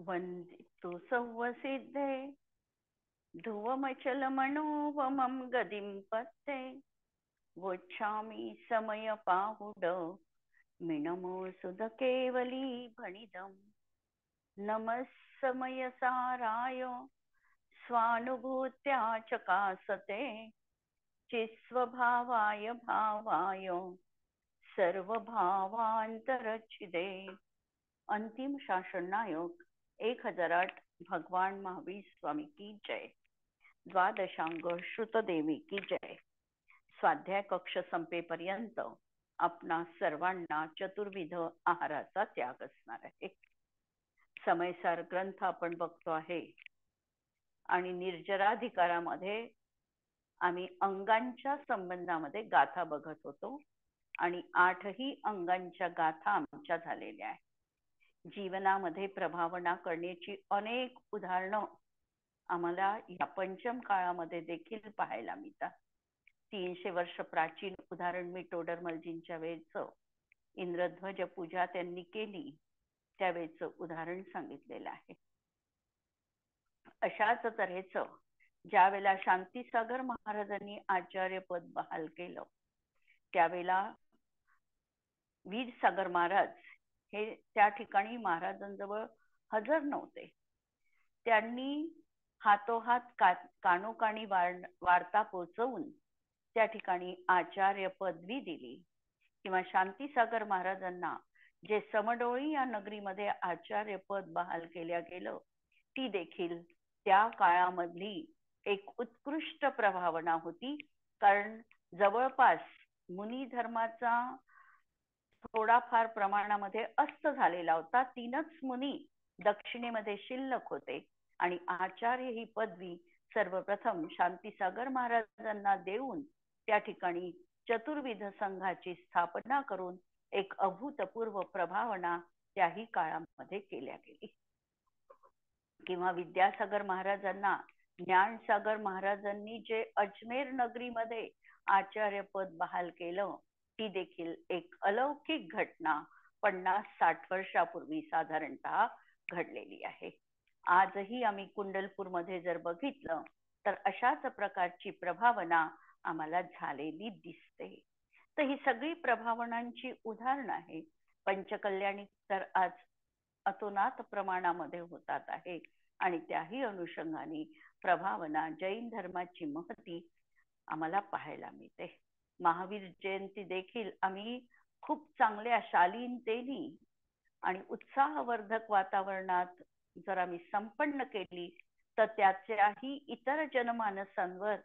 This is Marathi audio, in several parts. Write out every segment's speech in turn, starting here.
वन्दितु सौवसिद्धे ध्रुवमचलमनोवमं गदिं पत्ते वोच्छामि समयपाहुड मिनमोऽसुधकेवली भणिदम् नमः समयसाराय स्वानुभूत्या चकासते चित्स्वभावाय भावाय सर्वभावांतरच्छिदे। अंतिम शासन नायक 1008 भगवान महावीर स्वामी की जय। द्वादशांग श्रुतदेवी की जय। स्वाध्याय कक्ष संपेपर्यंत आपणा सर्वांना चतुर्विध आहाराचा त्याग असणार आहे। समयसार ग्रंथ आपण बघतो आहे आणि निर्जराधिकारामध्ये आम्ही अंगांच्या संबंधामध्ये गाथा बघत होतो आणि 8ही अंगांच्या गाथा आमच्या झालेल्या आहेत। जीवनामध्ये प्रभावना करण्याची अनेक उदाहरणं आम्हाला या पंचम काळामध्ये देखील पाहायला मिळतात। 300 वर्ष प्राचीन उदाहरण मी टोडरमलजींच्या वेळेचं इंद्रध्वज पूजा त्यांनी केली त्यावेळेचं उदाहरण सांगितलेलं आहे। अशाच तऱ्हेचं ज्या वेळेला शांतीसागर महाराजांनी आचार्यपद बहाल केलं त्यावेळेला वीरसागर महाराज हे त्या ठिकाणी महाराजांजवळ हजर नव्हते। त्यांनी हातोहात कानोकानी वार्ता पोहोचवून त्या ठिकाणी आचार्य पदवी दिली किंवा शांतीसागर महाराजांना जे समडोळी या नगरीमध्ये आचार्य पद बहाल केल्या गेलं ती देखील त्या काळामधली एक उत्कृष्ट प्रभावना होती। कारण जवळपास मुनी धर्माचा थोडाफार प्रमाणामध्ये अस्त झालेला होता। 3च मुनी दक्षिणेमध्ये शिल्लक होते आणि आचार्य ही पदवी सर्वप्रथम शांतीसागर महाराजांना देऊन त्या ठिकाणी चतुर्विध संघाची स्थापना करून एक अभूतपूर्व प्रभावना त्याही काळामध्ये केल्या गेली। किंवा विद्यासागर महाराजांना ज्ञानसागर महाराजांनी जे अजमेर नगरीमध्ये आचार्य पद बहाल केलं ती देखील एक अलौकिक घटना 50-60 वर्षापूर्वी साधारणतः घडलेली आहे। आजही आम्ही कुंडलपूरमध्ये जर बघितलं तर अशाच प्रकारची प्रभावना आम्हाला झालेली दिसते। तर ही सगळी प्रभावनांची उदाहरणं आहे। पंचकल्याणी तर आज अतोनात प्रमाणामध्ये होतात आहे आणि त्याही अनुषंगाने प्रभावना जैन धर्माची महती आम्हाला पाहायला मिळते। महावीर जयंती देखील आम्ही खूप चांगल्या शालीनतेने आणि उत्साहवर्धक वातावरणात जर आम्ही संपन्न केली तर त्याच्याही इतर जनमानसांवर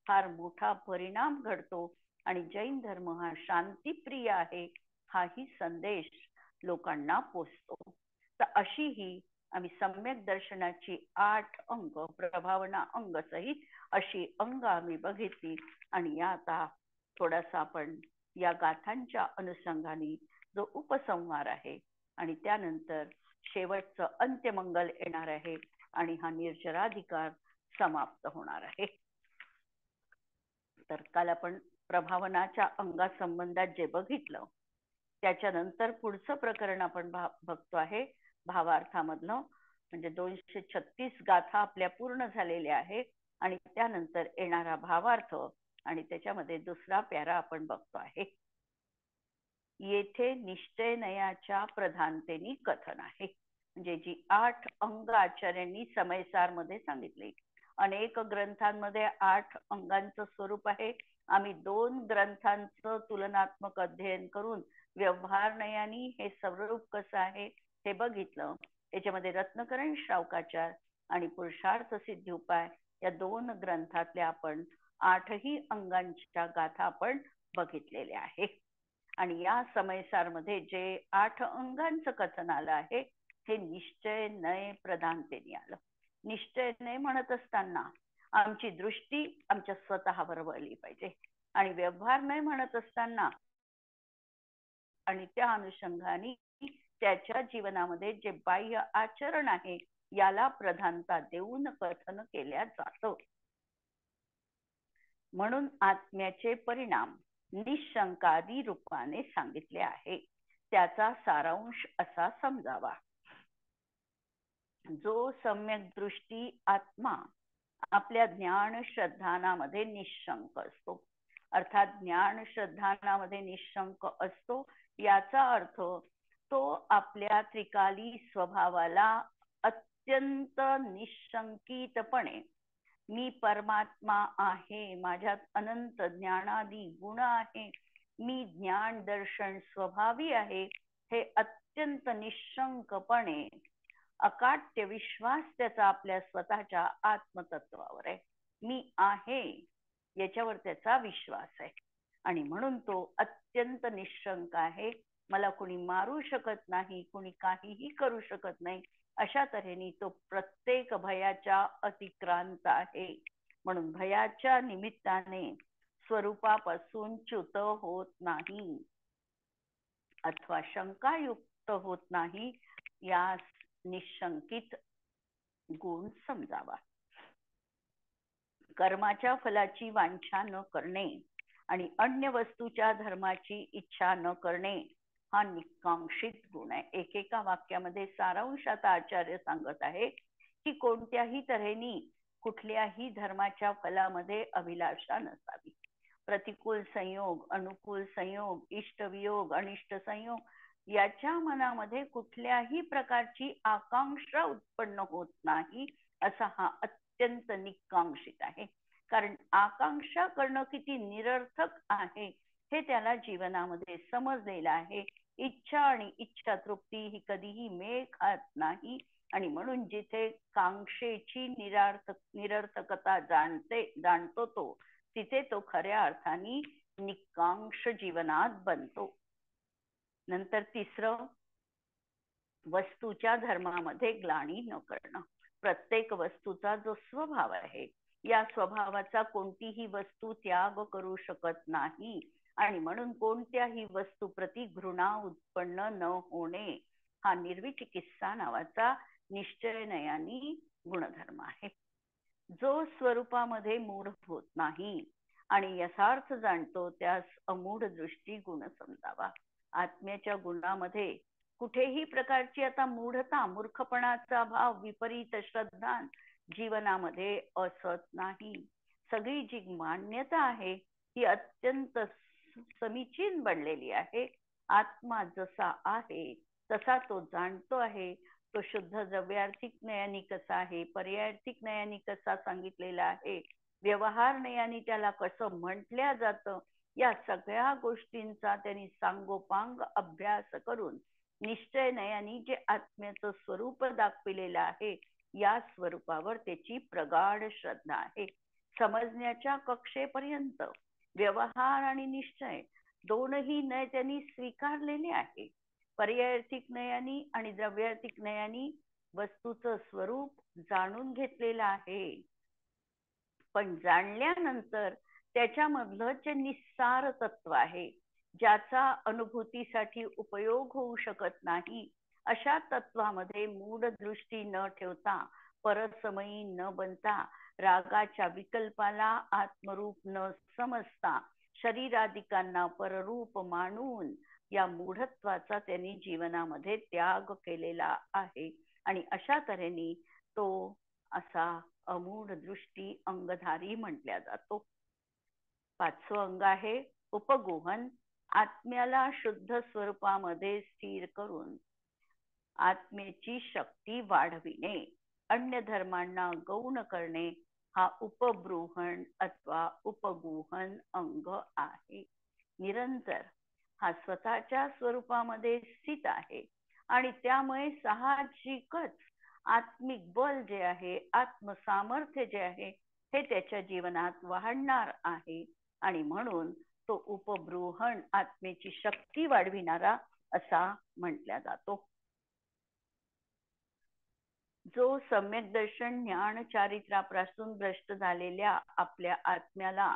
फार मोठा परिणाम घडतो आणि जैन धर्म हा शांतीप्रिय आहे हाही संदेश लोकांना पोचतो। तर अशी ही आम्ही सम्यक दर्शनाची 8 अंग प्रभावना अंग सहित अशी अंग आम्ही बघितली आणि या आता थोडासा आपण या गाथांच्या अनुषंगाने जो उपसंहार आहे आणि त्यानंतर शेवटचं अंत्यमंगल येणार आहे आणि हा निर्जराधिकार समाप्त होणार आहे। तर काल आपण प्रभावनाच्या अंगासंबंधात जे बघितलं त्याच्यानंतर पुढचं प्रकरण आपण बघतो आहे भावार्थामधलं, म्हणजे 236 गाथा आपल्या पूर्ण झालेल्या आहे आणि त्यानंतर येणारा भावार्थ आणि त्याच्यामध्ये दुसरा प्यारा आपण बघतो आहे। येथे निश्चय नयाच्या प्रधानतेने कथन आहे, म्हणजे जी 8 अंग आचार्यांनी समयसार मध्ये सांगितले। अनेक ग्रंथांमध्ये 8 अंगांचं स्वरूप आहे। आम्ही 2 ग्रंथांचं तुलनात्मक अध्ययन करून व्यवहार नयानी हे स्वरूप कसं आहे हे बघितलं। याच्यामध्ये रत्नकरण श्रावकाचार आणि पुरुषार्थ सिद्धी उपाय या 2 ग्रंथातल्या आपण 8ही अंगांच्या गाथा आपण बघितलेल्या आहे। आणि या समयसार मध्ये जे 8 अंगांचं कथन आलं आहे हे निश्चय नय प्रधानतेने आलं। निश्चय नय म्हणत असताना आमची दृष्टी आमच्या स्वतःवर वळली पाहिजे आणि व्यवहार नय म्हणत असताना आणि त्या अनुषंगाने त्याच्या जीवनामध्ये जे बाह्य आचरण आहे याला प्रधानता देऊन कथन केल्या जातं। म्हणून आत्म्याचे परिणाम निशंकादी रूपाने सांगितले आहे। त्याचा सारांश असा समजावा। जो सम्यक दृष्टी आत्मा आपल्या ज्ञान श्रद्धानामध्ये निशंक असतो, अर्थात ज्ञान श्रद्धानामध्ये निशंक असतो याचा अर्थ तो आपल्या त्रिकाली स्वभावाला अत्यंत निशंकितपणे मी परमात्मा आहे, माझ्यात अनंत ज्ञानादी गुण आहे, मी ज्ञान दर्शन स्वभावी आहे, हे अत्यंत निशंकपणे अकाट्य विश्वास त्याचा आपल्या स्वतःच्या आत्मतत्वावर आहे. मी आहे याच्यावर त्याचा विश्वास आहे आणि म्हणून तो अत्यंत निशंक आहे. मला कुणी मारू शकत नाही, कुणी काहीही करू शकत नाही, अशा तऱ्हेने तो प्रत्येक भयाच्या अतिक्रांत आहे. म्हणून भयाच्या निमित्ताने स्वरूपापासून च्युत होत नाही अथवा शंकायुक्त होत नाही, यास निशंकित गुण समजावा. कर्माच्या फलाची वांछा न करणे आणि अन्य वस्तूच्या धर्माची इच्छा न करणे हा निकांक्षित गुण आहे. एकेका वाक्यामध्ये सारांश आता आचार्य सांगत आहे की कोणत्याही तऱ्हेने कुठल्याही धर्माच्या फलामध्ये अभिलाषा नसावी. प्रतिकूल संयोग, अनुकूल संयोग, इष्टवियोग, अनिष्ट संयोग याच्या मनामध्ये कुठल्याही प्रकारची आकांक्षा उत्पन्न होत नाही, असा हा अत्यंत निकांक्षित आहे. कारण आकांक्षा करणं किती निरर्थक आहे हे त्याला जीवनामध्ये समजलेलं आहे. इच्छा आणि इच्छा तृप्ती ही कधीही मेळ खात नाही आणि म्हणून जिथे कांक्षेची निरर्थकता जाणतो तो, तिथे तो खऱ्या अर्थाने निकांक्ष जीवनात बनतो. नंतर तिसरं, वस्तूच्या धर्मामध्ये ग्लानी न करणं. प्रत्येक वस्तूचा जो स्वभाव आहे, या स्वभावाचा कोणतीही वस्तू त्याग करू शकत नाही आणि म्हणून कोणत्याही वस्तू प्रति घृणा उत्पन्न न होणे हा निर्विचिकित्सा नावाचा निश्चयनयानी गुणधर्म आहे. जो स्वरूपामध्ये मूढ होत नाही आणि यथार्थ जाणतो त्यास अमूढ दृष्टी गुण समजावा. आत्म्याच्या गुणामध्ये कुठेही प्रकारची आता मूढता, मूर्खपणाचा भाव, विपरीत श्रद्धा जीवनामध्ये असत नाही. सगळी जी मान्यता आहे ही अत्यंत समीचीन बनलेली आहे. आत्मा जसा आहे तसा तो जाणतो आहे. तो शुद्ध द्रव्यार्थिक नयानी कसा आहे, पर्यायार्थिक नयानी कसा सांगितलेला आहे, व्यवहार नयानी त्याला कसं म्हटल्या जातं, या सगळ्या गोष्टींचा त्यांनी सांगोपांग अभ्यास करून निश्चय नयानी जे आत्म्याचं स्वरूप दाखविलेलं आहे, या स्वरूपावर त्याची प्रगाढ श्रद्धा आहे. समजण्याच्या कक्षेपर्यंत व्यवहार आणि निश्चय दोनही नय त्यांनी स्वीकारलेले आहे. पर्यायार्थिक नयानी आणि द्रव्यार्थिक नयानी वस्तूचं स्वरूप जाणून घेतलेलं आहे, पण जाणल्यानंतर त्याच्यामधलं जे निस्सार तत्व आहे, ज्याचा अनुभूतीसाठी उपयोग होऊ शकत नाही, अशा तत्वामध्ये मूढ दृष्टी न ठेवता, परसमयी न बनता, रागाच्या विकल्पाला आत्मरूप न समजता, शरीरादिकांना पररूप मानून या मूढत्वाचा त्यांनी जीवनामध्ये त्याग केलेला आहे आणि अशा तऱ्हेने तो असा अमूढ दृष्टी अंगधारी म्हटल्या जातो. पाचवं अंग आहे उपगोहन. आत्म्याला शुद्ध स्वरूपामध्ये स्थिर करून आत्म्याची शक्ती वाढविणे, अन्य धर्मांना गौण करणे हा उपबृहण अथवा उपगोहन अंग आहे. निरंतर हा स्वतःच्या स्वरूपामध्ये स्थित आहे आणि त्यामुळे साहजिकच आत्मिक बल जे आहे, आत्मसामर्थ्य जे आहे, हे त्याच्या जीवनात वाढणार आहे आणि म्हणून तो उपबृहण आत्मेची शक्ती वाढविणारा असा म्हटल्या जातो. जो सम्यक दर्शन ज्ञान चारित्र्यापासून भ्रष्ट झालेल्या आपल्या आत्म्याला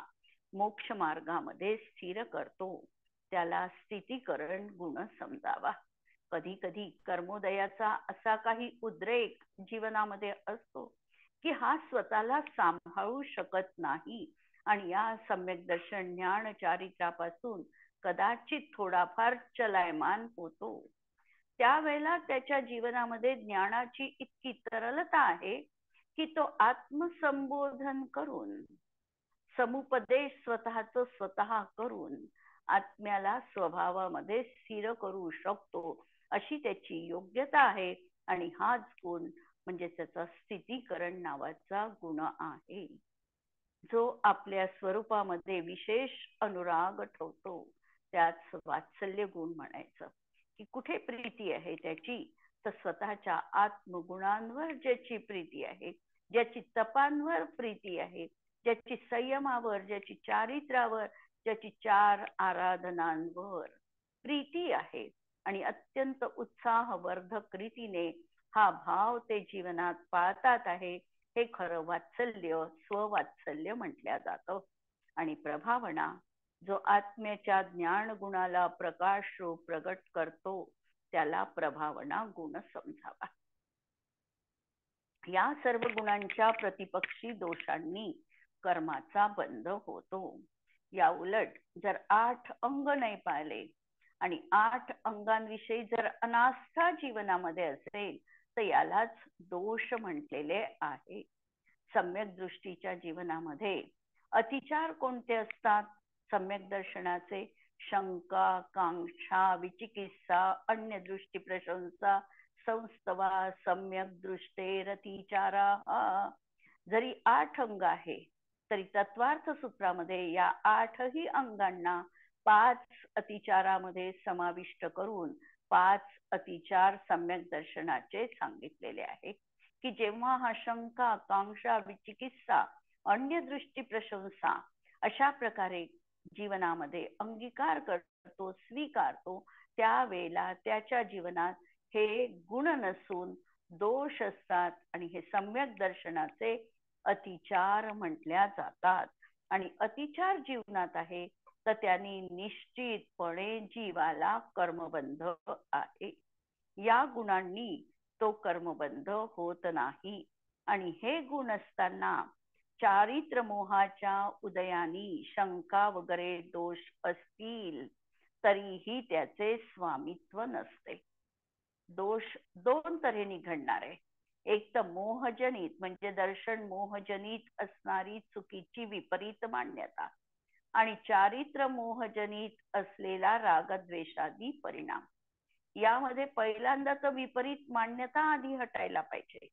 मोक्ष मार्गामध्ये स्थिर करतो, त्याला स्थितीकरण गुण समजावा. कधी कधी कर्मोदयाचा असा काही उद्रेक जीवनामध्ये असतो की हा स्वतःला सांभाळू शकत नाही आणि या सम्यक दर्शन ज्ञान चारित्र्यापासून कदाचित थोडाफार चलायमान होतो. त्यावेळेला त्याच्या जीवनामध्ये ज्ञानाची इतकी तरलता आहे की तो आत्मसंबोधन करून, समुपदेश स्वतःच स्वतः करून आत्म्याला स्वभावामध्ये स्थिर करू शकतो, अशी त्याची योग्यता आहे. आणि हाच गुण म्हणजे त्याचा स्थितीकरण नावाचा गुण आहे, जो आपल्या स्वरूपामध्ये विशेष अनुराग ठेवतो. त्याच वात्सल्य गुण म्हणायचं. की कुठे प्रीती आहे त्याची, तर स्वतःच्या आत्मगुणांवर ज्याची प्रीती आहे, ज्याची तपांवर प्रीती आहे, ज्याची संयमावर, ज्याची चारित्र्यावर, ज्याची चार आराधनांवर प्रीती आहे आणि अत्यंत उत्साहवर्धक रीतीने हा भाव ते जीवनात पाळतात आहे, हे खरं वात्सल्य, स्ववात्सल्य म्हटल्या जातं. आणि प्रभावना, जो आत्म्याच्या ज्ञान गुणाला प्रकाश रूप प्रगट करतो, त्याला प्रभावना गुण समजावा. या सर्व गुणांच्या प्रतिपक्षी दोषांनी कर्माचा बंध होतो. या उलट जर 8 अंग नाही पाळले आणि 8 अंगांविषयी जर अनास्था जीवनामध्ये असेल, तर यालाच दोष म्हटलेले आहे. सम्यक दृष्टीच्या जीवनामध्ये अतिचार कोणते असतात? सम्यक दर्शनाचे शंका, कांक्षा, विचिकित्सा, अन्य दृष्टी प्रशंसा, संस्तवा, सम्यक दृष्टेरतिचारा. जरी 8 अंग आहे तरी तत्वार्थ सूत्रामध्ये या 8ही अंगांना 5 अतिचारामध्ये समाविष्ट करून 5 अतिचार सम्यक दर्शनाचे सांगितलेले आहे. की जेव्हा हा शंका, कांक्षा, विचिकित्सा, अन्य दृष्टी प्रशंसा अशा प्रकारे जीवनामध्ये अंगीकार करतो, स्वीकारतो, त्यावेळेला त्याच्या जीवनात हे गुण नसून दोष असतात आणि हे सम्यक दर्शनाचे अतिचार म्हटल्या जातात. आणि अतिचार जीवनात आहे तर त्यांनी निश्चितपणे जीवाला कर्मबंध आहे. या गुणांनी तो कर्मबंध होत नाही. आणि हे गुण असताना चारित्र मोहाच्या उदयानी शंका वगैरे दोष असतील तरीही त्याचे स्वामित्व नसते. दोष 2 तऱ्हेने घडणार आहे. एक तर मोहजनित, म्हणजे दर्शन मोहजनित असणारी चुकीची विपरीत मान्यता, आणि चारित्र मोहजनित असलेला रागद्वेषादी परिणाम. यामध्ये पहिल्यांदा तर विपरीत मान्यता आधी हटायला पाहिजे.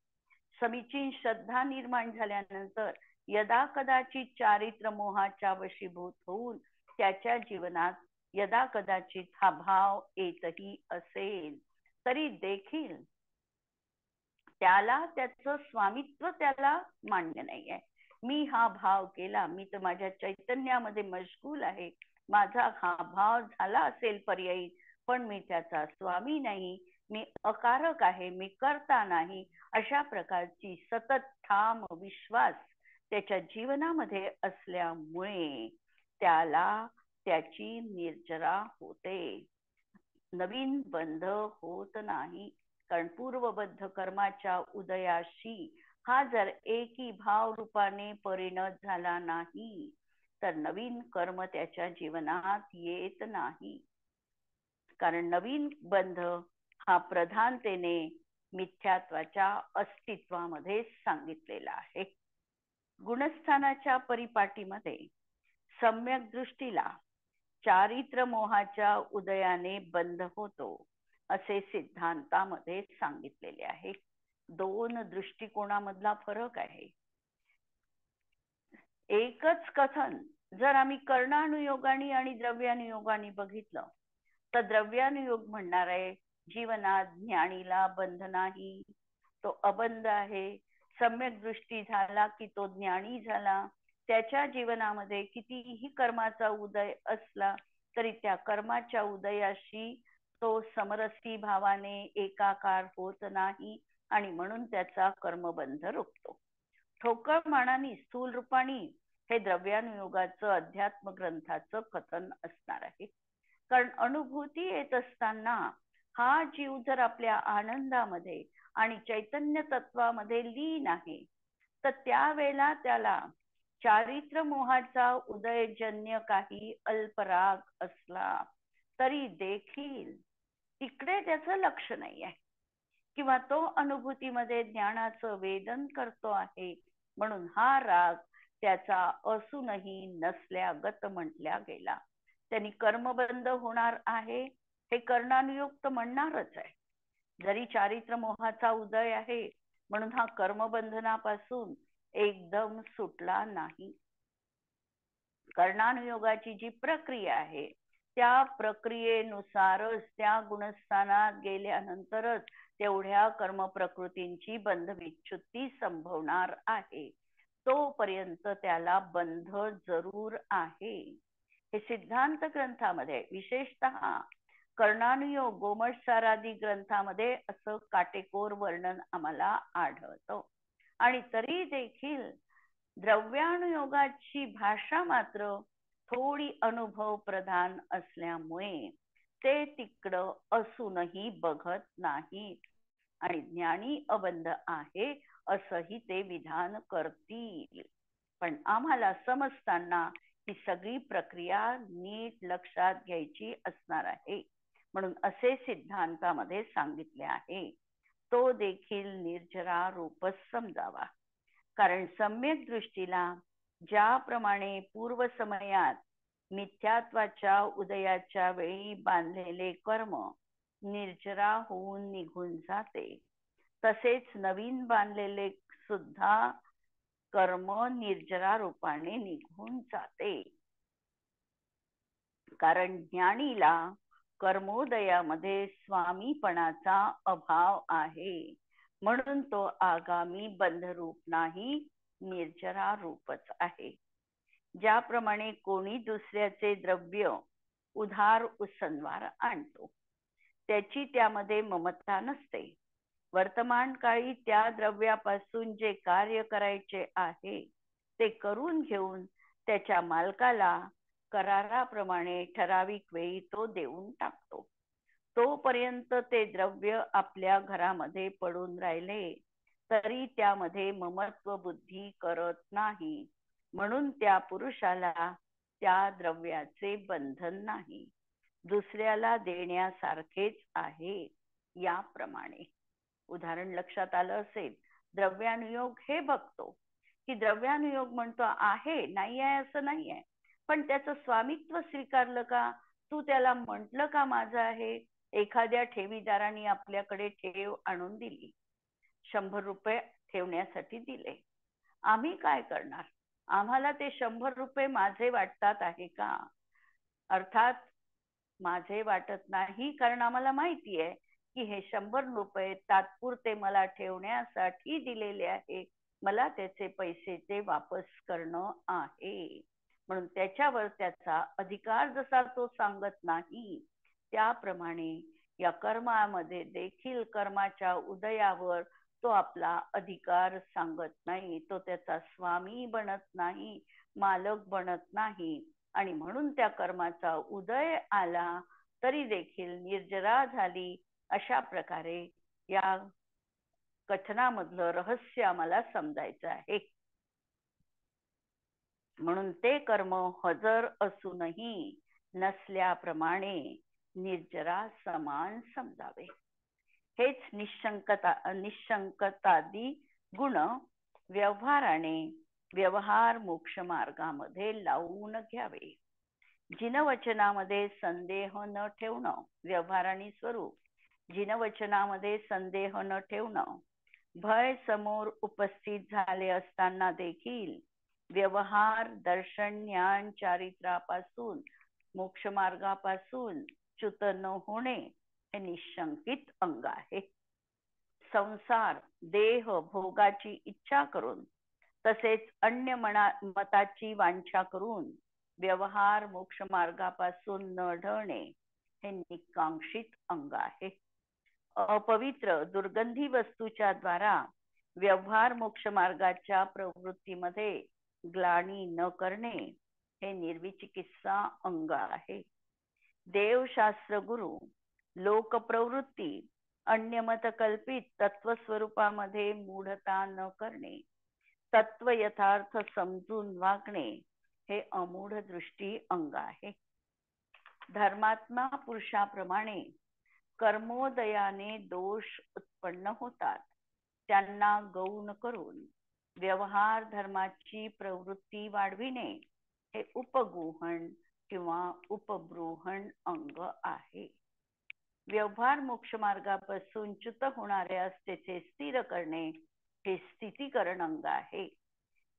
समीचीन श्रद्धा निर्माण झाल्यानंतर यदा कदाचित चारित्र मोहाच्या वशीभूत होऊन त्याच्या जीवनात यदा कदाचित हा भाव येतही असेल तरी देखील त्याला त्याचं स्वामित्व त्याला मान्य नाहीये. मी हा भाव केला, मी तर माझ्या चैतन्यामध्ये मशगूल आहे, माझा हा भाव झाला असेल पर्यायी, पण मी त्याचा स्वामी नाही, मी अकारक आहे, मी करता नाही, अशा प्रकारची सतत ठाम विश्वास त्याच्या जीवनामध्ये असल्यामुळे त्याला त्याची निर्जरा होते. नवीन बंध होत नाही. कारण पूर्वबद्ध कर्माच्या उदयाशी हा जर एकी भाव रूपाने परिणत झाला नाही तर नवीन कर्म त्याच्या जीवनात येत नाही. कारण नवीन बंध हा प्रधानतेने मिथ्यात्वाच्या अस्तित्वामध्ये सांगितलेला आहे. गुणस्थानाच्या परिपाटीमध्ये सम्यक दृष्टीला चारित्र मोहाच्या उदयाने बंध होतो असे सिद्धांतामध्ये सांगितलेले आहे. 2 दृष्टिकोनामधला फरक आहे. एकच कथन जर आम्ही कर्णानुयोगाने आणि द्रव्यानुयोगाने बघितलं तर द्रव्यानुयोग म्हणणार आहे जीवनात ज्ञानीला बंध नाही, तो अबंध आहे. सम्यक दृष्टी झाला की तो ज्ञानी झाला. त्याच्या जीवनामध्ये कितीही कर्माचा उदय असला तरी त्या कर्माच्या उदयाशी तो समरसी भावाने एकाकार होत नाही आणि म्हणून त्याचा कर्मबंध रुकतो. ठोकळ मानानी स्थूल रूपाने हे द्रव्यानुयोगाचं अध्यात्म ग्रंथाचं कथन असणार आहे. कारण अनुभूती येत असताना हा जीव जर आपल्या आनंदामध्ये आणि चैतन्य तत्वामध्ये लीन आहे तर त्यावेळेला त्याला चारित्र मोहाचा उदयजन्य काही अल्पराग असला तरी देखील तिकडे त्याचं लक्ष नाही आहे, किंवा तो अनुभूतीमध्ये ज्ञानाचं वेदन करतो आहे, म्हणून हा राग त्याचा असूनही नसल्यागत म्हटल्या गेला. त्यांनी कर्मबंध होणार आहे हे कर्णानुयुक्त म्हणणारच आहे. जरी चारित्र मोहाचा उदय आहे म्हणून हा कर्मबंधनापासून एकदम सुटला नाही. कर्णानुयोगाची जी प्रक्रिया आहे त्या प्रक्रियेनुसारच त्या गुणस्थानात गेल्यानंतरच तेवढ्या कर्म प्रकृतींची बंध विच्छुत्ती संभवणार आहे. तोपर्यंत त्याला बंध जरूर आहे. हे सिद्धांत ग्रंथामध्ये विशेषतः कर्णानुयोग गोमटसारादी ग्रंथामध्ये असं काटेकोर वर्णन आम्हाला आढळतं. आणि तरी देखील द्रव्यानुयोगाची भाषा मात्र थोडी अनुभव प्रधान असल्यामुळे ते तिकडं असूनही बघत नाही आणि ज्ञानी अबंध आहे असंही ते विधान करतील. पण आम्हाला समजताना ही सगळी प्रक्रिया नीट लक्षात घ्यायची असणार आहे. म्हणून असे सिद्धांतामध्ये सांगितले आहे. तो देखील निर्जरा रूपच समजावा. कारण सम्यक दृष्टीला ज्याप्रमाणे पूर्व समयात मिथ्यात्वाच्या उदयाच्या वेळी बांधलेले कर्म निर्जरा होऊन निघून जाते, तसेच नवीन बांधलेले सुद्धा कर्म निर्जरा रूपाने निघून जाते. कारण ज्ञानीला कर्मोदयामध्ये स्वामीपणाचा अभाव आहे, म्हणून तो आगामी बंधरूप नाही, निर्जरा रूपच आहे. ज्याप्रमाणे कोणी दुसऱ्याचे द्रव्य उधार उसनवार आणतो, त्याची त्यामध्ये ममता नसते. वर्तमान काळी त्या द्रव्यापासून जे कार्य करायचे आहे ते करून घेऊन त्याच्या मालकाला कराराप्रमाणे ठराविक वेळी तो देऊन टाकतो. तोपर्यंत ते द्रव्य आपल्या घरामध्ये पडून राहिले तरी त्यामध्ये ममत्व बुद्धी करत नाही, म्हणून त्या पुरुषाला त्या द्रव्याचे बंधन नाही. दुसऱ्याला देण्यासारखेच आहे. याप्रमाणे उदाहरण लक्षात आलं असेल. द्रव्यानुयोग हे बघतो की द्रव्यानुयोग म्हणतो आहे, नाही आहे असं नाही आहे, पण त्याचं स्वामित्व स्वीकारलं का? तू त्याला म्हटलं का माझं आहे? एखाद्या ठेवीदाराने आपल्याकडे ठेव आणून दिली, 100 रुपये ठेवण्यासाठी दिले. आम्ही काय करणार? आम्हाला ते 100 रुपये माझे वाटतात आहे का? अर्थात माझे वाटत नाही, कारण आम्हाला माहिती आहे की हे 100 रुपये तात्पुरते मला ठेवण्यासाठी दिलेले आहे. मला त्याचे पैसे ते वापस करणं आहे. म्हणून त्याच्यावर त्याचा अधिकार जसा तो सांगत नाही, त्याप्रमाणे या कर्मामध्ये देखील कर्माच्या उदयावर तो आपला अधिकार सांगत नाही. तो त्याचा स्वामी बनत नाही, मालक बनत नाही. आणि म्हणून त्या कर्माचा उदय आला तरी देखील निर्जरा झाली. अशा प्रकारे या कथनामधलं रहस्य आम्हाला समजायचं आहे. म्हणून ते कर्म हजर असूनही नसल्याप्रमाणे निर्जरा समान समजावे. हेच निशंकतादी गुण व्यवहाराने व्यवहार मोक्ष मार्गामध्ये लावून घ्यावे. जिनवचनामध्ये संदेह न ठेवणं, व्यवहार आणि स्वरूप. जिनवचनामध्ये संदेह न ठेवणं, भय समोर उपस्थित झाले असताना देखील व्यवहार दर्शन ज्ञान चारित्रापासून मोक्ष मार्गापासून च्युत न होणे हे निशंकित अंग आहे. संसार देह भोगाची इच्छा करून तसेच अन्य मताची वांछा करून व्यवहार मोक्ष मार्गापासून न ढळणे हे निकांक्षित अंग आहे. अपवित्र दुर्गंधी वस्तूच्या द्वारा व्यवहार मोक्ष मार्गाच्या प्रवृत्तीमध्ये ग्लानी न करणे हे निर्विचिकित्सा अंग आहे. देवशास्त्र गुरु लोकप्रवृत्ती अन्यमत कल्पित तत्वस्वरूपामध्ये मूढता न करणे, तत्व यथार्थ समजून वागणे हे अमूढ दृष्टी अंग आहे. धर्मात्मा पुरुषाप्रमाणे कर्मोदयाने दोष उत्पन्न होतात, त्यांना गौण करून व्यवहार धर्माची प्रवृत्ती वाढविणे हे उपगुहन किंवा उपबृहण अंग आहे. व्यवहार मोक्ष मार्गापासून च्युत होणाऱ्या स्थितीचे स्थिर करणे हे स्थितीकरण अंग आहे.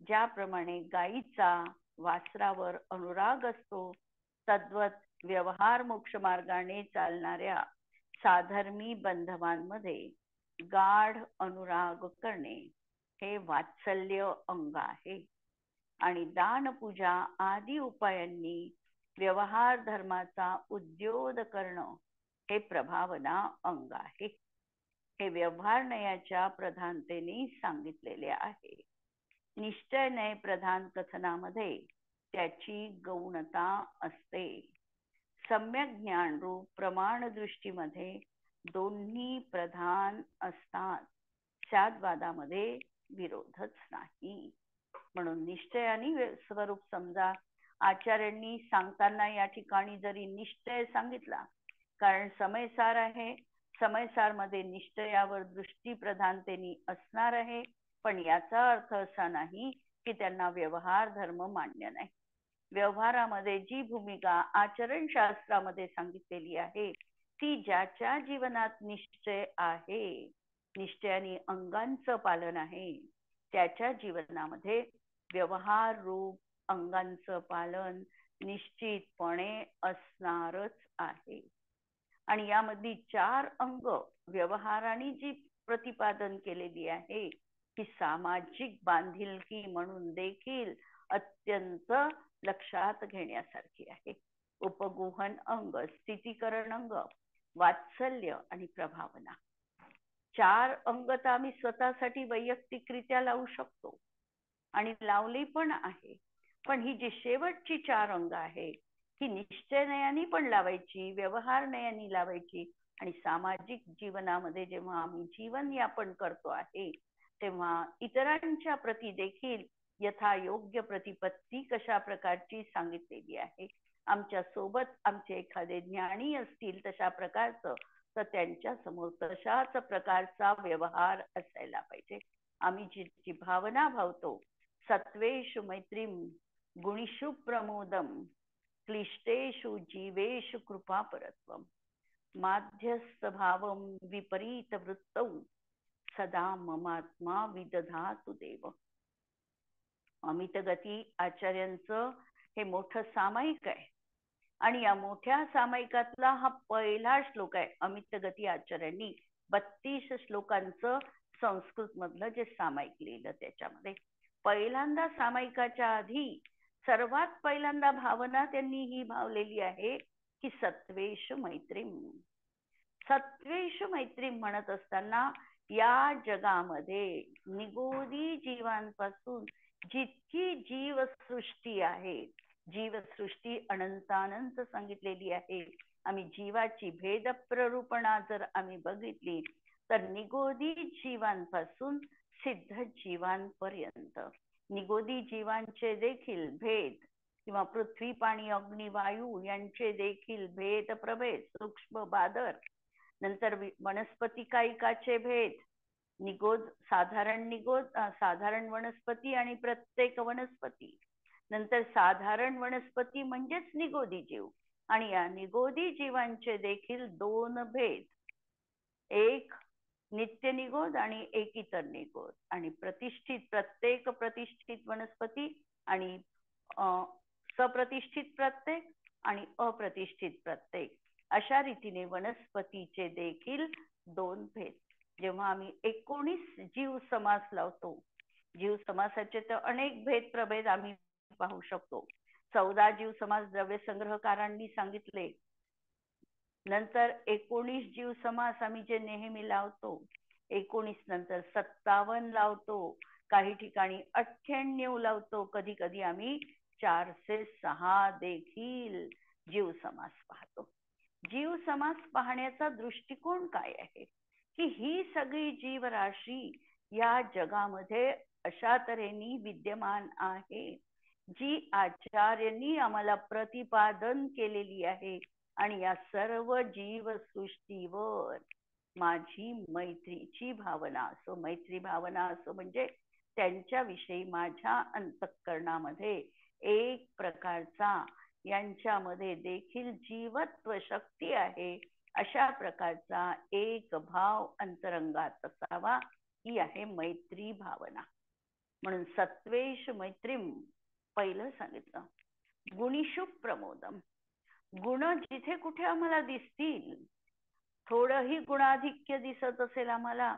ज्याप्रमाणे गायीचा वासरावर अनुराग असतो, तद्वत व्यवहार मोक्ष मार्गाने चालणाऱ्या साधर्मी बंधवांमध्ये गाढ अनुराग करणे हे वात्सल्य अंग आहे. आणि दान पूजा आदी उपायांनी व्यवहार धर्माचा उद्योद करणं हे प्रभावना अंग आहे. हे व्यवहार नयाच्या प्रधानतेने सांगितलेले आहे. निश्चय नय प्रधान कथनामध्ये त्याची गौणता असते. सम्यक ज्ञान रूप प्रमाण दृष्टीमध्ये दोन्ही प्रधान असतात. स्याद्वादामध्ये विरोधच नाही. म्हणून निश्चय आणि स्वरूप समजा. आचार्यांनी सांगताना या ठिकाणी जरी निश्चय सांगितला, कारण समयसार आहे, समयसार मध्ये निश्चयावर दृष्टी प्रधानतेने असणार आहे, पण याचा अर्थ असा नाही की त्यांना व्यवहार धर्म मान्य नाही. व्यवहारामध्ये जी भूमिका आचरण शास्त्रामध्ये सांगितलेली आहे ती ज्याच्या जीवनात निश्चय आहे, निश्चयाने अंगांचं पालन आहे, त्याच्या जीवनामध्ये व्यवहार रूप अंगांचं पालन निश्चितपणे असणारच आहे. आणि यामध्ये 4 अंग व्यवहाराने जी प्रतिपादन केलेली आहे ही सामाजिक बांधिलकी म्हणून देखील अत्यंत लक्षात घेण्यासारखी आहे. उपगुहन अंग, स्थितीकरण अंग, वात्सल्य आणि प्रभावना. 4 अंग तर आम्ही स्वतःसाठी वैयक्तिकरित्या लावू शकतो आणि लावली पण आहे, पण ही जी शेवटची 4 अंग आहे ही निश्चय नयाने पण लावायची, व्यवहार नयाने लावायची आणि सामाजिक जीवनामध्ये जेव्हा आम्ही जीवन यापन करतो आहे तेव्हा इतरांच्या प्रती देखील यथा योग्य प्रतिपत्ती कशा प्रकारची सांगितलेली आहे. आमच्या सोबत आमचे एखादे ज्ञानी असतील तशा प्रकारचं, तर त्यांच्या समोर तशाच प्रकारचा व्यवहार असायला पाहिजे. आम्ही जी भावना भावतो, सत्वेषु मैत्रीम गुणीषु प्रमोदम क्लिष्टेषु जीवेषु कृपापरत्वम माध्यस्थ भावम विपरीत वृत्तौ सदा ममात्मा विदधातु देव. अमित गती आचार्यांचं हे मोठं सामायिक आहे आणि या मोठ्या सामायिकातला हा पहिला श्लोक आहे. अमित गती आचार्यांनी 32 श्लोकांचं संस्कृत मधलं जे सामायिक लिहिलं त्याच्यामध्ये पहिल्यांदा सामायिकाच्या आधी सर्वात पहिल्यांदा भावना त्यांनी ही भावलेली आहे की सत्वेषु मैत्रीम. सत्वेषु मैत्रीम म्हणत असताना या जगामध्ये निगोदी जीवांपासून जितकी जीवसृष्टी आहे, जीवसृष्टी अनंतानंत सांगितलेली आहे. आम्ही जीवाची भेद प्ररूपणा जर आम्ही बघितली तर निगोदी जीवांपासून सिद्ध जीवांपर्यंत निगोदी जीवांचे देखील भेद किंवा पृथ्वी पाणी अग्नी वायू यांचे देखील भेद प्रभेद सूक्ष्म बादर, नंतर वनस्पती कायिकाचे भेद, निगोद साधारण वनस्पती आणि प्रत्येक वनस्पती, नंतर साधारण वनस्पती म्हणजेच निगोदी जीव आणि या निगोदी जीवांचे देखील 2 भेद, एक नित्य निगोद आणि एक इतर निगोद आणि प्रत्येक प्रतिष्ठित वनस्पती आणि सप्रतिष्ठित प्रत्येक आणि अप्रतिष्ठित प्रत्येक अशा रीतीने वनस्पतीचे देखील 2 भेद. जेव्हा आम्ही 19 जीव समास लावतो, जीव समासाचे तर अनेक भेद प्रभेद आम्ही पाहू शकतो. 14 जीव समास द्रव्य संग्रहकारांनी सांगितले. नंतर 19 जीव समास आम्ही जे नेहमी लावतो, 19 नंतर 57 लावतो, काही ठिकाणी 98 लावतो, कधी कधी आम्ही 406 देखील जीव समास पाहतो. जीव समास पाहण्याचा दृष्टिकोन काय आहे की ही सगळी जीवराशी या जगामध्ये अशा तऱ्हेने विद्यमान आहे जी आचार्यांनी आम्हाला प्रतिपादन केलेली आहे आणि या सर्व जीवसृष्टीवर माझी मैत्रीची भावना असो, मैत्री भावना असो म्हणजे त्यांच्याविषयी माझ्या अंतःकरणामध्ये एक प्रकारचा यांच्यामध्ये देखील जीवत्व शक्ती आहे अशा प्रकारचा एक भाव अंतरंगात असावा, ही आहे मैत्री भावना. म्हणून सत्वेश मैत्रीम पहिलं सांगितलं. गुणीषु प्रमोदम, गुण जिथे कुठे आम्हाला दिसतील, थोडंही गुणाधिक्य दिसत असेल आम्हाला,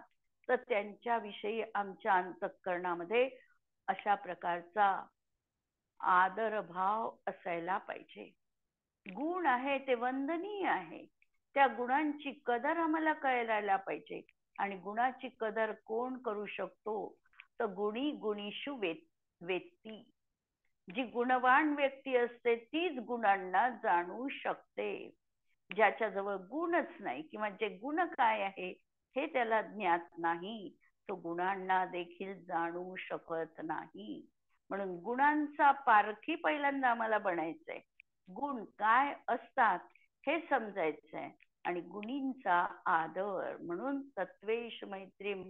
तर त्यांच्याविषयी आमच्या अंतःकरणामध्ये अशा प्रकारचा आदर भाव असायला पाहिजे. गुण आहे ते वंदनीय आहे, त्या गुणांची कदर आम्हाला कळायला पाहिजे. आणि गुणाची कदर कोण करू शकतो, तर गुणी गुणीषु वेत्ती, जी गुणवान व्यक्ती असते तीच गुणांना जाणू शकते. ज्याच्याजवळ गुणच नाही किंवा जे गुण काय आहे हे त्याला ज्ञात नाही, तो गुणांना देखील जाणू शकत नाही. म्हणून गुणांचा पारखी पहिल्यांदा आम्हाला बनायचंय, गुण काय असतात हे समजायचंय आणि गुणींचा आदर. म्हणून तत्वेश मैत्रीम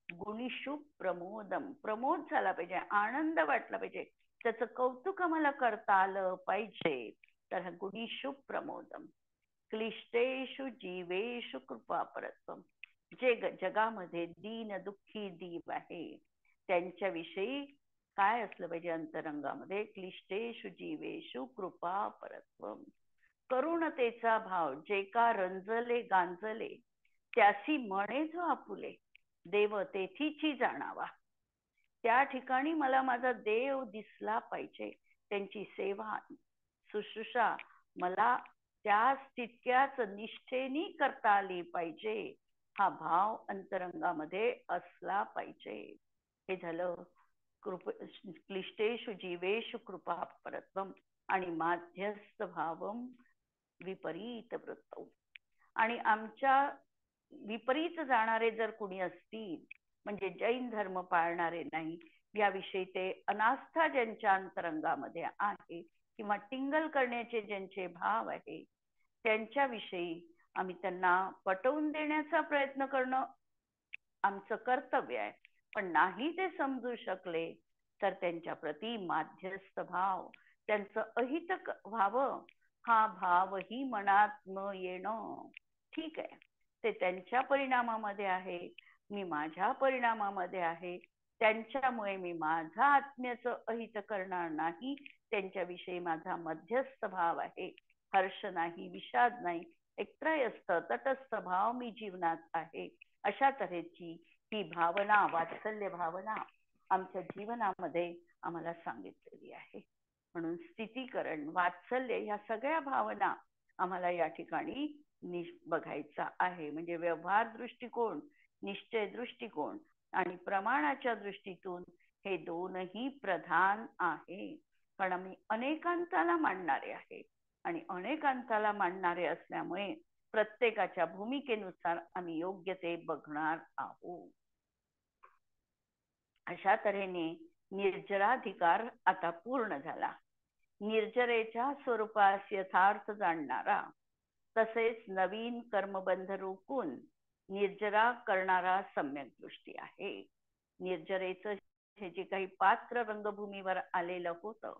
गुणीषु प्रमोदम, प्रमोद झाला पाहिजे, आनंद वाटला पाहिजे, त्याचं कौतुक आम्हाला करता आलं पाहिजे. तर गुणीषु प्रमोदम. क्लिष्टेषु जीवेषु कृपापरत्वम, जे जगामध्ये दीन दुःखी जीव आहे त्यांच्याविषयी काय असलं पाहिजे अंतरंगामध्ये, क्लिष्टेषु जीवेषु कृपापरत्वम, करुणतेचा भाव. जे का रंजले गांजले त्यासी म्हणे जो आपुले, देव तेथीची जाणावा. त्या ठिकाणी मला माझा देव दिसला पाहिजे, त्यांची सेवा शुश्रूषा मला त्याच तितक्याच निष्ठेने करता आली पाहिजे, हा भाव अंतरंगामध्ये असला पाहिजे. हे झालं क्लिष्टेषु जीवेषु कृपा परत्वम आणि माध्यस्थ भावम विपरीत वृत्तौ. आणि आमच्या विपरीत जाणारे जर कुणी असतील, म्हणजे जैन धर्म पाळणारे नाही, याविषयी ते अनास्था ज्यांच्या अंतरंगामध्ये आहे किंवा टिंगल करण्याचे ज्यांचे भाव आहे, त्यांच्याविषयी आम्ही त्यांना पटवून देण्याचा प्रयत्न करणं आमचं कर्तव्य आहे. पण नाही ते समजू शकले तर त्यांच्या प्रती माध्यस्थ भाव, त्यांचं अहित व्हावं हा भावही मनात न येणं. ठीक आहे, ते त्यांच्या परिणामामध्ये आहे, मी माझ्या परिणामामध्ये आहे, त्यांच्यामुळे मी माझा आत्म्याचं अहित करणार नाही, त्यांच्याविषयी माझा मध्यस्थ भाव आहे, हर्ष नाही, विषाद नाही, एक त्रयस्थ तटस्थ भाव मी जीवनात आहे. अशा तऱ्हेची ही भावना, वात्सल्य भावना आमच्या जीवनामध्ये आम्हाला सांगितलेली आहे. म्हणून स्थितीकरण, वात्सल्य ह्या सगळ्या भावना आम्हाला या ठिकाणी बघायचा आहे. म्हणजे व्यवहार दृष्टिकोन, निश्चय दृष्टिकोन आणि प्रमाणाच्या दृष्टीतून हे दोनही प्रधान आहे. कारण आम्ही अनेकांताला मांडणारे आहे आणि अनेकांताला मांडणारे असल्यामुळे प्रत्येकाच्या भूमिकेनुसार आम्ही योग्य ते बघणार आहोत. अशा तऱ्हेने निर्जराधिकार आता पूर्ण झाला. निर्जरेच्या स्वरूपास यथार्थ जाणणारा, तसेच नवीन कर्मबंध रोखून निर्जरा करणारा सम्यक दृष्टी आहे. निर्जरेचं हे जे काही पात्र रंगभूमीवर आलेलं होतं,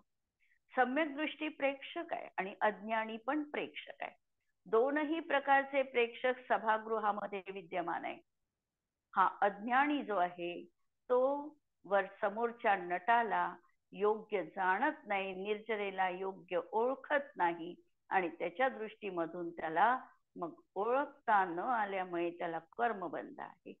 सम्यक दृष्टी प्रेक्षक आहे आणि अज्ञानी पण प्रेक्षक आहे. दोनही प्रकारचे प्रेक्षक सभागृहामध्ये विद्यमान आहे. हा अज्ञानी जो आहे तो वर समोरच्या नटाला योग्य जाणत नाही, निर्जरेला योग्य ओळखत नाही आणि त्याच्या दृष्टीमधून त्याला मग ओळखता न आल्यामुळे त्याला कर्मबंध आहे.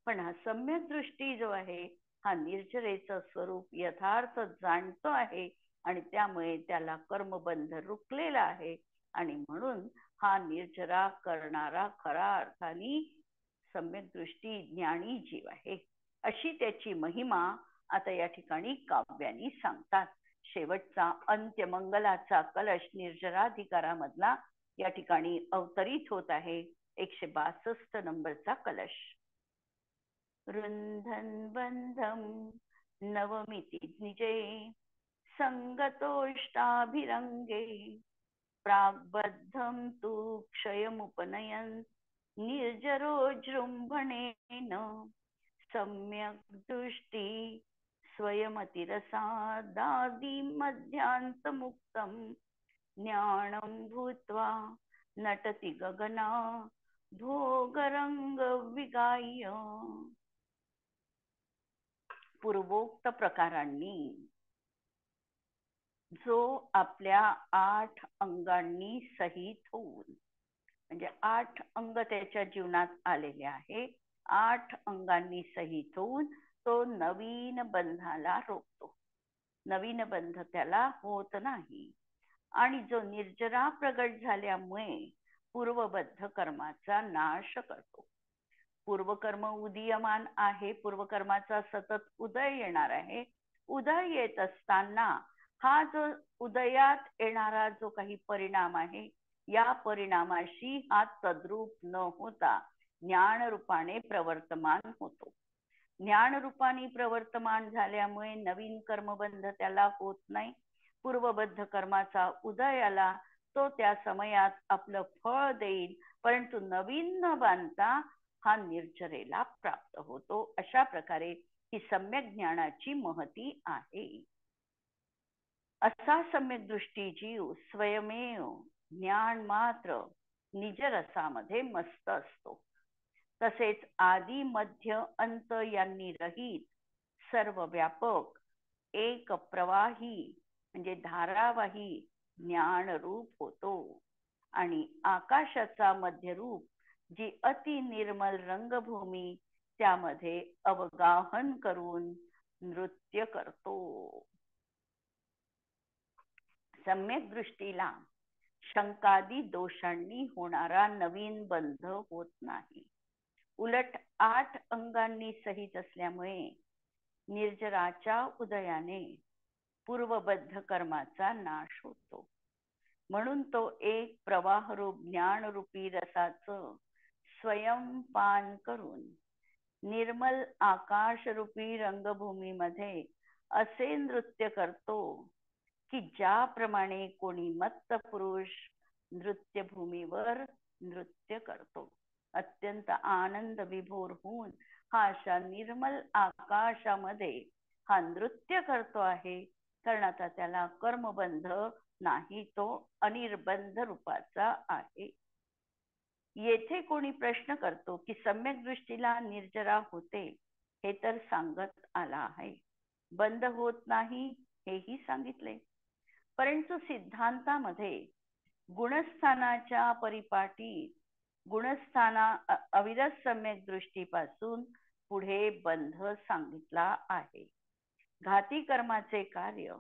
पण हा सम्यक दृष्टी जो आहे हा निर्जरेचं स्वरूप यथार्थ जाणतो आहे आणि त्यामुळे त्याला कर्मबंध रुकलेला आहे आणि म्हणून हा निर्जरा करणारा खरा अर्थाने सम्यक दृष्टी ज्ञानी जीव आहे. अशी त्याची महिमा आता या ठिकाणी काव्यांनी सांगतात. शेवटचा अंत्य मंगलाचा कलश निर्जराधिकारामधला या ठिकाणी अवतरित होत आहे. 162 नंबरचा कलश. रुंधन बंधम नवमिति निजे संगतोष्टाभिरंगे प्राग्बद्धं तु क्षयमुपनयन् निर्जरो जृम्भणेन सम्यक् दृष्टि स्वयमतिरसादादिमध्यान्तमुक्तं ज्ञानं भूत्वा नटति गगना भोगरंगविगाह्य. पूर्वोक्त प्रकारांनी जो आपल्या 8 अंगांनी सहित होऊन, म्हणजे 8 अंग त्याच्या जीवनात आलेले आहे, 8 अंगांनी सहित होऊन तो नवीन बंधाला रोखतो. नवीन बंध त्याला होत नाही. आणि जो निर्जरा प्रगट झाल्यामुळे पूर्वबद्ध कर्माचा नाश करतो. पूर्वकर्म उदीयमान आहे, पूर्वकर्माचा सतत उदय येणार आहे. उदय येत असताना हा जो उदयात येणारा जो काही परिणाम आहे, या परिणामाशी हा तद्रूप न होता ज्ञान रूपाने प्रवर्तमान होतो. ज्ञान रूपाने प्रवर्तमान झाल्यामुळे नवीन कर्मबंध त्याला होत नाही. पूर्वबद्ध कर्माचा उदय आला, तो त्या समयात आपलं फळ देईल, परंतु नवीन न बांधता हा निर्जरेला प्राप्त होतो. अशा प्रकारे ही सम्यक ज्ञानाची महती आहे. असा सम्यक दृष्टी जीव स्वयमेव ज्ञान मात्र निजरसामध्ये मस्त असतो. तसेच आदि मध्य अंत यांनी रहित सर्व व्यापक एक प्रवाही म्हणजे धारावाही ज्ञान रूप होतो. आणि आकाशाचा मध्यरूप जी अति निर्मल रंगभूमी त्यामध्ये अवगाहन करून नृत्य करतो. सम्यक दृष्टीला शंकादी दोषांनी होणारा नवीन बंध होत नाही. उलट 8 अंगांनी सहित असल्यामुळे निर्जराच्या उदयाने पूर्वबद्ध कर्माचा नाश होतो. म्हणून तो एक प्रवाहरूप ज्ञानरूपी रसाचं स्वयंपान करून निर्मल आकाशरूपी रंगभूमीमध्ये असे नृत्य करतो की ज्याप्रमाणे कोणी मत्त पुरुष नृत्यभूमीवर नृत्य करतो. अत्यंत आनंद विभोर होऊन हा अशा निर्मल आकाशामध्ये हा नृत्य करतो आहे. कारण आता त्याला कर्मबंध नाही, तो अनिर्बंध रूपाचा आहे. येथे कोणी प्रश्न करतो की सम्यक दृष्टीला निर्जरा होते, हे तर सांगत आला आहे, बंद होत नाही हेही सांगितले. परंतु सिद्धांतामध्ये गुणस्थानाच्या परिपाटी गुणस्थाना अविरत सम्यक दृष्टीपासून पुढे बंध सांगितला आहे. घाती कर्माचे कार्य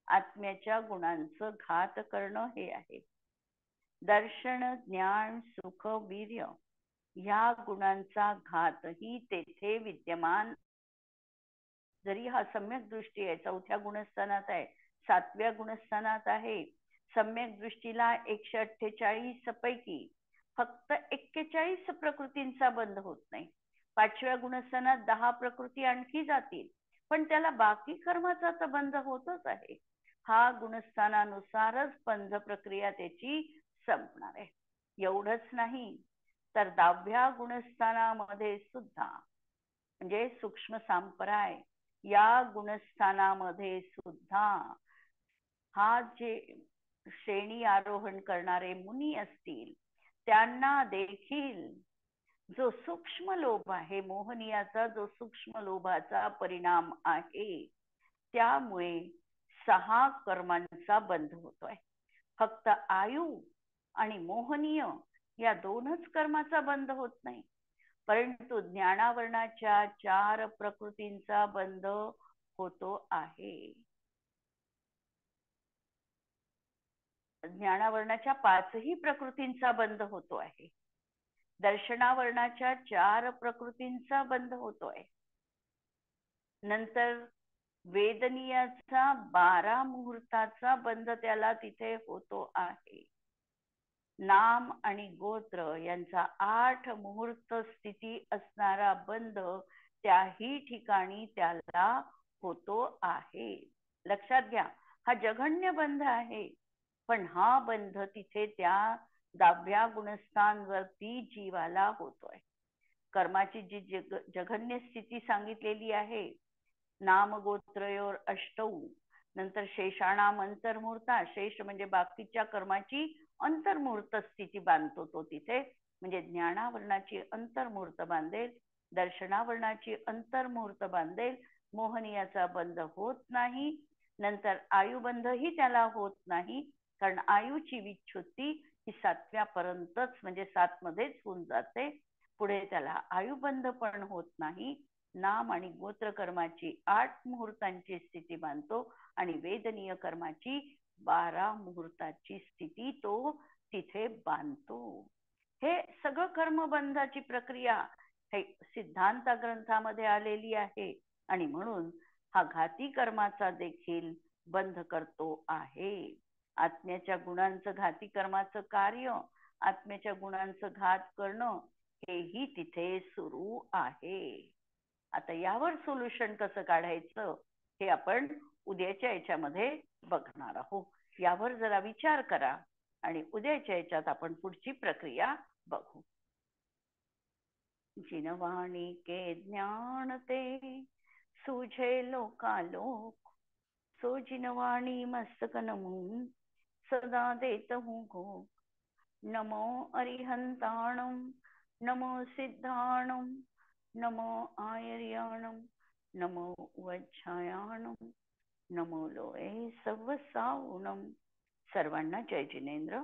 आत्म्याच्या गुणांचं घात करणं हे आहे. दर्शन, ज्ञान, सुख, वीर्य या गुणांचा घातही तेथे विद्यमान. जरी हा सम्यक दृष्टी आहे, 4थ्या गुणस्थानात आहे, 7व्या गुणस्थानात आहे. सम्यक दृष्टीला 148 पैकी फक्त 41 प्रकृतींचा बंध होत नाही. 5व्या गुणस्थानात 10 प्रकृती आणखी जातील, पण त्याला बाकी कर्माचा तर बंध होतच आहे. हा गुणस्थानानुसारच बंध प्रक्रिया त्याची संपणार आहे. एवढंच नाही तर 10व्या गुणस्थानामध्ये सुद्धा म्हणजे सूक्ष्म सांप्राय या गुणस्थानामध्ये सुद्धा हा जे श्रेणी आरोहण करणारे मुनी असतील, त्यांना देखील जो सूक्ष्म लोभ आहे, मोहनीयाचा जो सूक्ष्म लोभाचा परिणाम आहे, त्यामुळे 6 कर्मांचा बंध होतोय. फक्त आयु आणि मोहनीय या 2च कर्माचा बंध होत नाही, परंतु ज्ञानावरणाच्या 4 प्रकृतींचा बंध होतो आहे. ज्ञानावरणाच्या 5ही प्रकृतींचा बंध होतो आहे. दर्शनावरणाच्या 4 प्रकृतींचा बंध होतोय. नंतर वेदनीयाचा 12 मुहूर्ताचा बंध त्याला तिथे होतो आहे. नाम आणि गोत्र यांचा 8 मुहूर्त स्थिती असणारा बंध त्याही ठिकाणी त्याला होतो आहे. लक्षात घ्या, हा जघन्य बंध आहे. पण हा बंध तिथे त्या 10व्या गुणस्थांवरती जीवाला होतोय. कर्माची जी जघन्य स्थिती सांगितलेली आहे, नाम गोत्रयोर अष्टौ, नंतर शेषाणाम अंतर्मुहूर्ता, शेष म्हणजे बाकीच्या कर्माची अंतर्मुहूर्त स्थिती बांधतो तो तिथे, म्हणजे ज्ञानावरणाची अंतर्मुहूर्त बांधेल, दर्शनावरणाची अंतर्मुहूर्त बांधेल, मोहनीयाचा बंध होत नाही, नंतर आयुबंधही त्याला होत नाही, कारण आयुची विच्छुत्ती ही 7व्या पर्यंतच म्हणजे 7 मध्येच होऊन जाते. पुढे त्याला आयुबंध पण होत नाही. नाम आणि गोत्र कर्माची 8 मुहूर्तांची स्थिती बांधतो आणि वेदनीय कर्माची 12 मुहूर्ताची स्थिती तो तिथे बांधतो. हे सगळं कर्मबंधाची प्रक्रिया हे सिद्धांत ग्रंथामध्ये आलेली आहे आणि म्हणून हा घाती कर्माचा देखील बंध करतो आहे. आत्म्याच्या गुणांचं घाती कर्माचं कार्य, आत्म्याच्या गुणांचं घात करणं हेही तिथे सुरू आहे. आता यावर सोल्युशन कसं काढायचं हे आपण उद्याच्या याच्यामध्ये बघणार आहोत. यावर जरा विचार करा आणि उद्याच्या याच्यात आपण पुढची प्रक्रिया बघू. जिनवाणी के ज्ञान ते सूझे लोकालोक, सो जिनवाणी मस्तक नमून सदा देत हूँ घोष. नमो अरिहंताणम, नमो सिद्धाणम, नमो आयर्याणम, नमो वज्झायाणम, नमो लोये सव्वसावणम. सर्वांना जय जिनेंद्र.